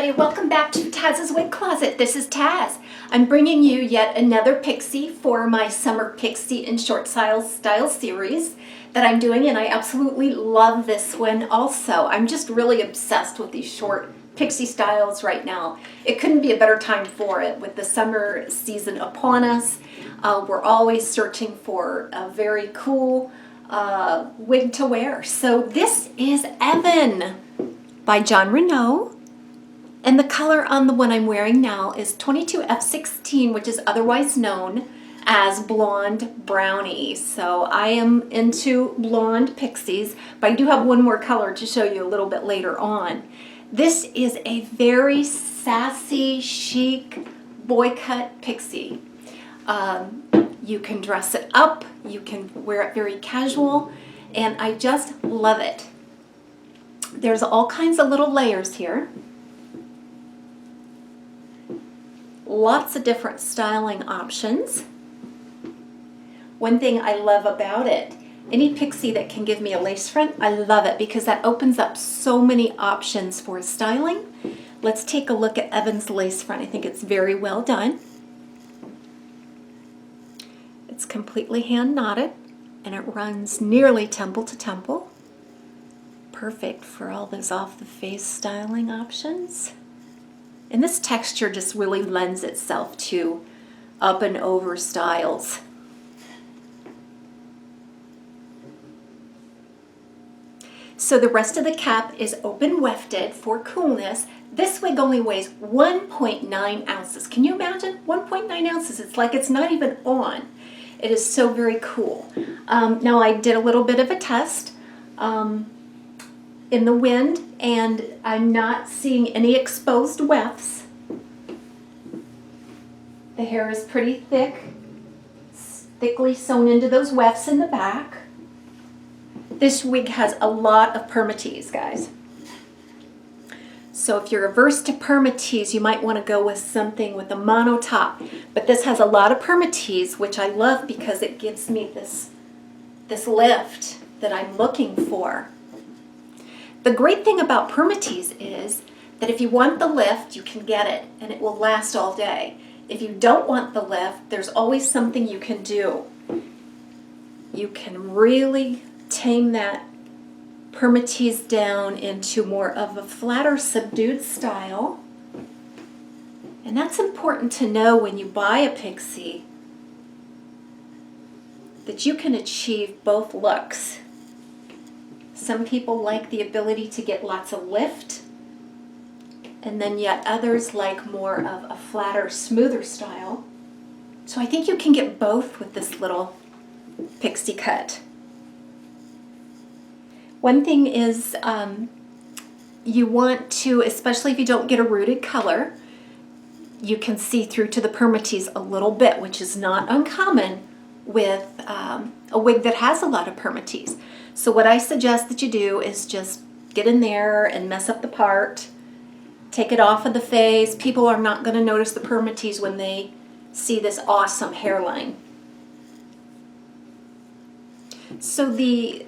everybody, welcome back to Taz's Wig Closet. This is Taz. I'm bringing you yet another Pixie for my Summer Pixie in Short Style series that I'm doing, and I absolutely love this one also. I'm just really obsessed with these short Pixie styles right now. It couldn't be a better time for it with the summer season upon us. We're always searching for a very cool wig to wear. So this is Evan by Jon Renau. And the color on the one I'm wearing now is 22F16, which is otherwise known as Blonde Brownie. So I am into blonde pixies, but I do have one more color to show you a little bit later on. This is a very sassy, chic, boy cut pixie. You can dress it up, you can wear it very casual, and I just love it. There's all kinds of little layers here. Lots of different styling options. One thing I love about it, any pixie that can give me a lace front, I love it because that opens up so many options for styling. Let's take a look at Evan's lace front. I think it's very well done. It's completely hand knotted and it runs nearly temple to temple. Perfect for all those off the face styling options. And this texture just really lends itself to up and over styles. So the rest of the cap is open wefted for coolness. This wig only weighs 1.9 ounces. Can you imagine? 1.9 ounces. It's like it's not even on. It is so very cool. Now I did a little bit of a test in the wind, and I'm not seeing any exposed wefts. The hair is pretty thick, thickly sewn into those wefts in the back. This wig has a lot of permatease, guys. So if you're averse to permatease, you might want to go with something with a mono top. But this has a lot of permatease, which I love because it gives me this lift that I'm looking for. The great thing about permatease is that if you want the lift, you can get it, and it will last all day. If you don't want the lift, there's always something you can do. You can really tame that permatease down into more of a flatter, subdued style. And that's important to know when you buy a pixie, that you can achieve both looks. Some people like the ability to get lots of lift, and then yet others like more of a flatter, smoother style. So I think you can get both with this little pixie cut. One thing is you want to, especially if you don't get a rooted color, you can see through to the permatease a little bit, which is not uncommon with a wig that has a lot of permatease. So what I suggest that you do is just get in there and mess up the part, take it off of the face. People are not going to notice the permatease when they see this awesome hairline. So the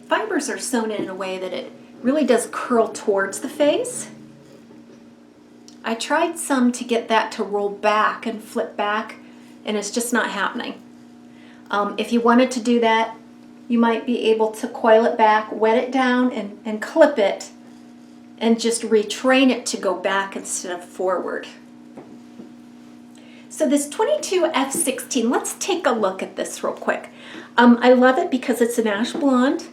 fibers are sewn in a way that it really does curl towards the face. I tried some to get that to roll back and flip back, and it's just not happening. If you wanted to do that, you might be able to coil it back, wet it down, and clip it, and just retrain it to go back instead of forward. So this 22F16, let's take a look at this real quick. I love it because it's an ash blonde.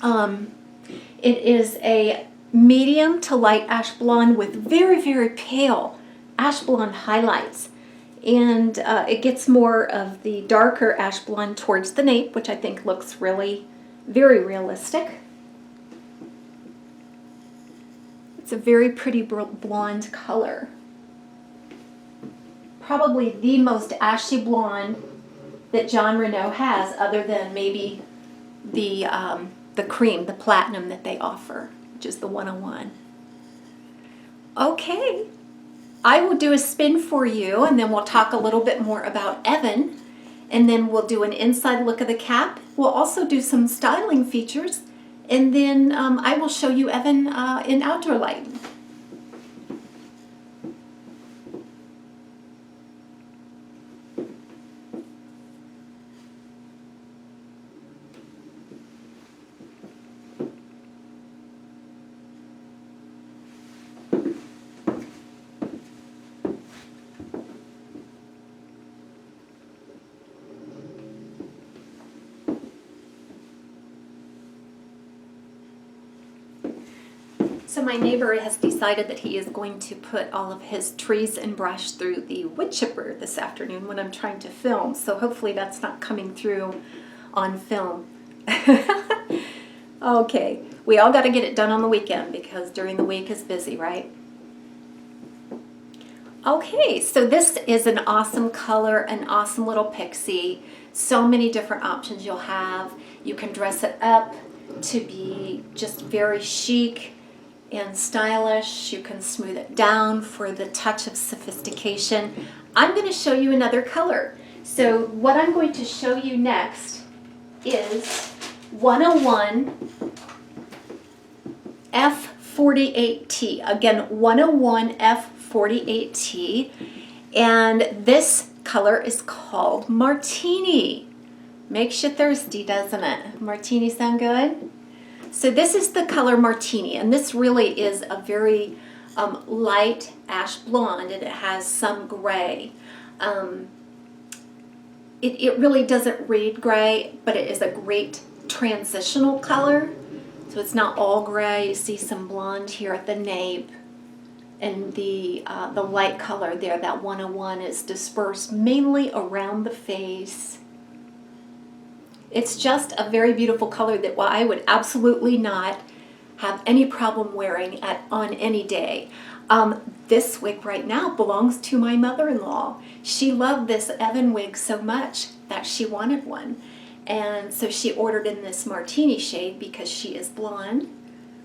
It is a medium to light ash blonde with very, very pale ash blonde highlights. And it gets more of the darker ash blonde towards the nape, which I think looks really very realistic. It's a very pretty blonde color. Probably the most ashy blonde that Jon Renau has, other than maybe the cream, the platinum that they offer, which is the 101. Okay. I will do a spin for you, and then we'll talk a little bit more about Evan, and then we'll do an inside look of the cap. We'll also do some styling features, and then I will show you Evan in outdoor light. So my neighbor has decided that he is going to put all of his trees and brush through the wood chipper this afternoon when I'm trying to film. So hopefully that's not coming through on film. Okay, we all got to get it done on the weekend because during the week is busy, right? Okay, so this is an awesome color, an awesome little pixie. So many different options you'll have. You can dress it up to be just very chic and stylish. You can smooth it down for the touch of sophistication. I'm going to show you another color. So what I'm going to show you next is 101F48T. Again, 101F48T. And this color is called Martini. Makes you thirsty, doesn't it? Martini sound good? So this is the color Martini, and this really is a very light ash blonde, and it has some gray. It really doesn't read gray, but it is a great transitional color. So it's not all gray. You see some blonde here at the nape, and the light color there, that 101, is dispersed mainly around the face. It's just a very beautiful color that I would absolutely not have any problem wearing on any day. This wig right now belongs to my mother-in-law. She loved this Evan wig so much that she wanted one. And so she ordered in this Martini shade because she is blonde.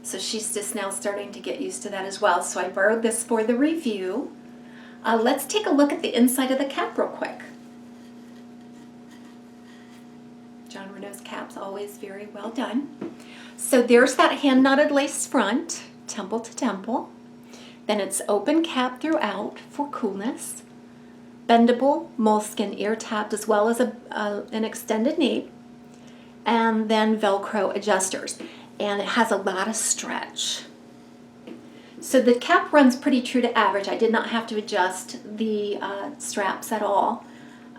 So she's just now starting to get used to that as well. So I borrowed this for the review. Let's take a look at the inside of the cap real quick. Jon Renau's cap's always very well done. So there's that hand knotted lace front, temple to temple. Then it's open cap throughout for coolness. Bendable moleskin ear tapped as well as an extended nape. And then Velcro adjusters. And it has a lot of stretch. So the cap runs pretty true to average. I did not have to adjust the straps at all.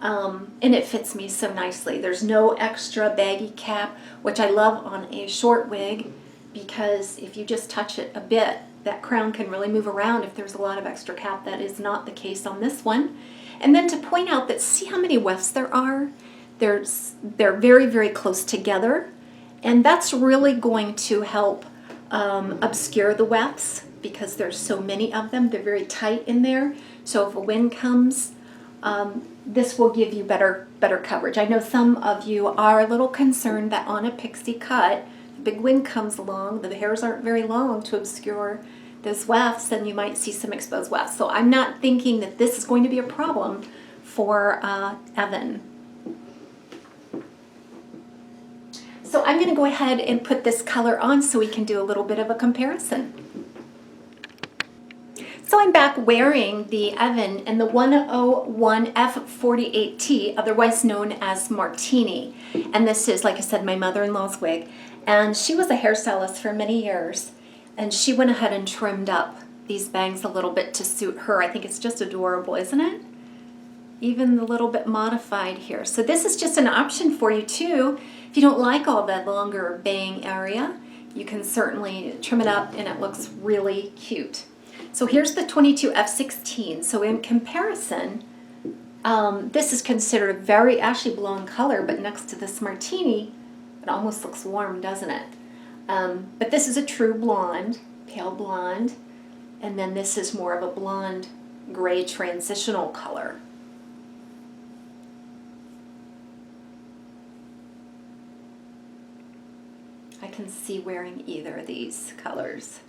And it fits me so nicely. There's no extra baggy cap, which I love on a short wig, because if you just touch it a bit, that crown can really move around if there's a lot of extra cap. That is not the case on this one. And then to point out that, see how many wefts there are? They're very, very close together, and that's really going to help obscure the wefts because there's so many of them. They're very tight in there, so if a wind comes, this will give you better coverage. I know some of you are a little concerned that on a pixie cut, the big wind comes along, the hairs aren't very long to obscure those wefts, and you might see some exposed wefts. So I'm not thinking that this is going to be a problem for Evan. So I'm going to go ahead and put this color on so we can do a little bit of a comparison. So I'm back wearing the Evan and the 101F48T, otherwise known as Martini. And this is, like I said, my mother-in-law's wig. And she was a hairstylist for many years. And she went ahead and trimmed up these bangs a little bit to suit her. I think it's just adorable, isn't it? Even a little bit modified here. So this is just an option for you too. If you don't like all that longer bang area, you can certainly trim it up and it looks really cute. So here's the 22F16. So in comparison, this is considered a very ashy blonde color, but next to this Martini, it almost looks warm, doesn't it? But this is a true blonde, pale blonde, and then this is more of a blonde gray transitional color. I can see wearing either of these colors.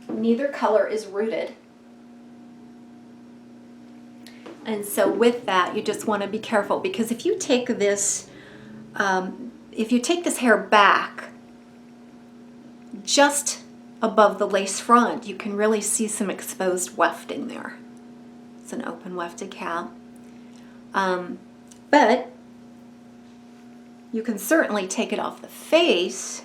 Neither color is rooted. And so with that, you just want to be careful, because if you take this hair back just above the lace front, you can really see some exposed wefting there. It's an open wefted cap. But you can certainly take it off the face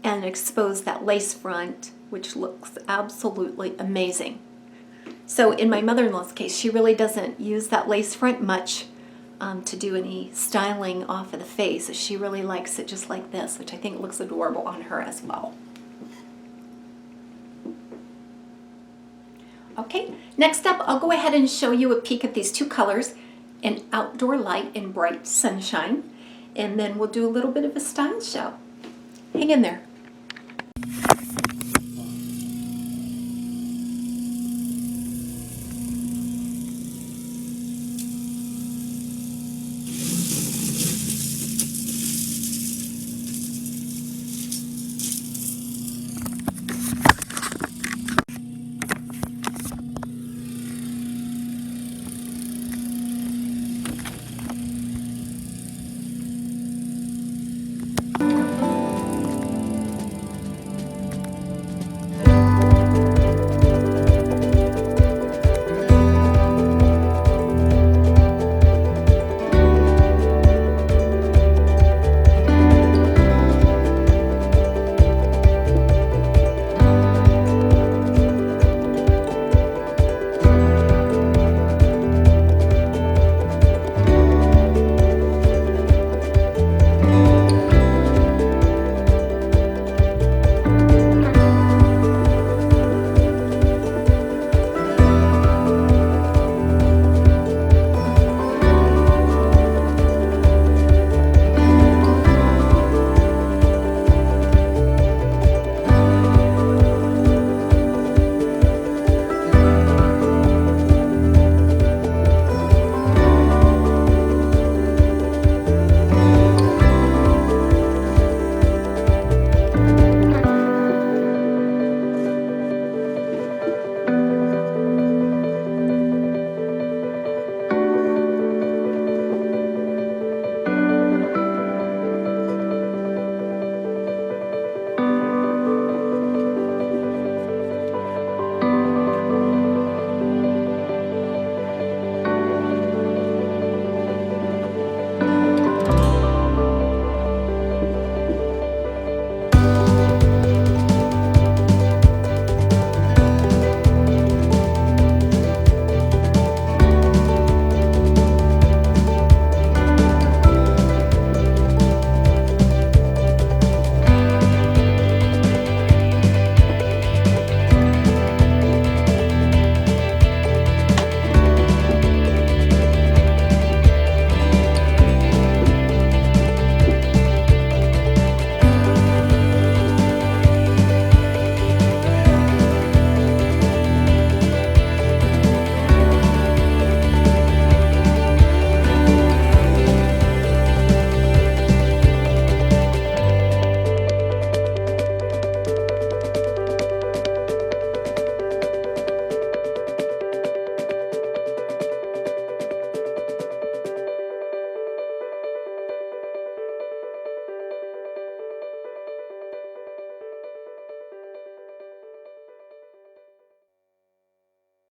and expose that lace front, which looks absolutely amazing. So in my mother-in-law's case, she really doesn't use that lace front much to do any styling off of the face. She really likes it just like this, which I think looks adorable on her as well. Okay, next up I'll go ahead and show you a peek at these two colors, in Outdoor Light and Bright Sunshine, and then we'll do a little bit of a style show. Hang in there.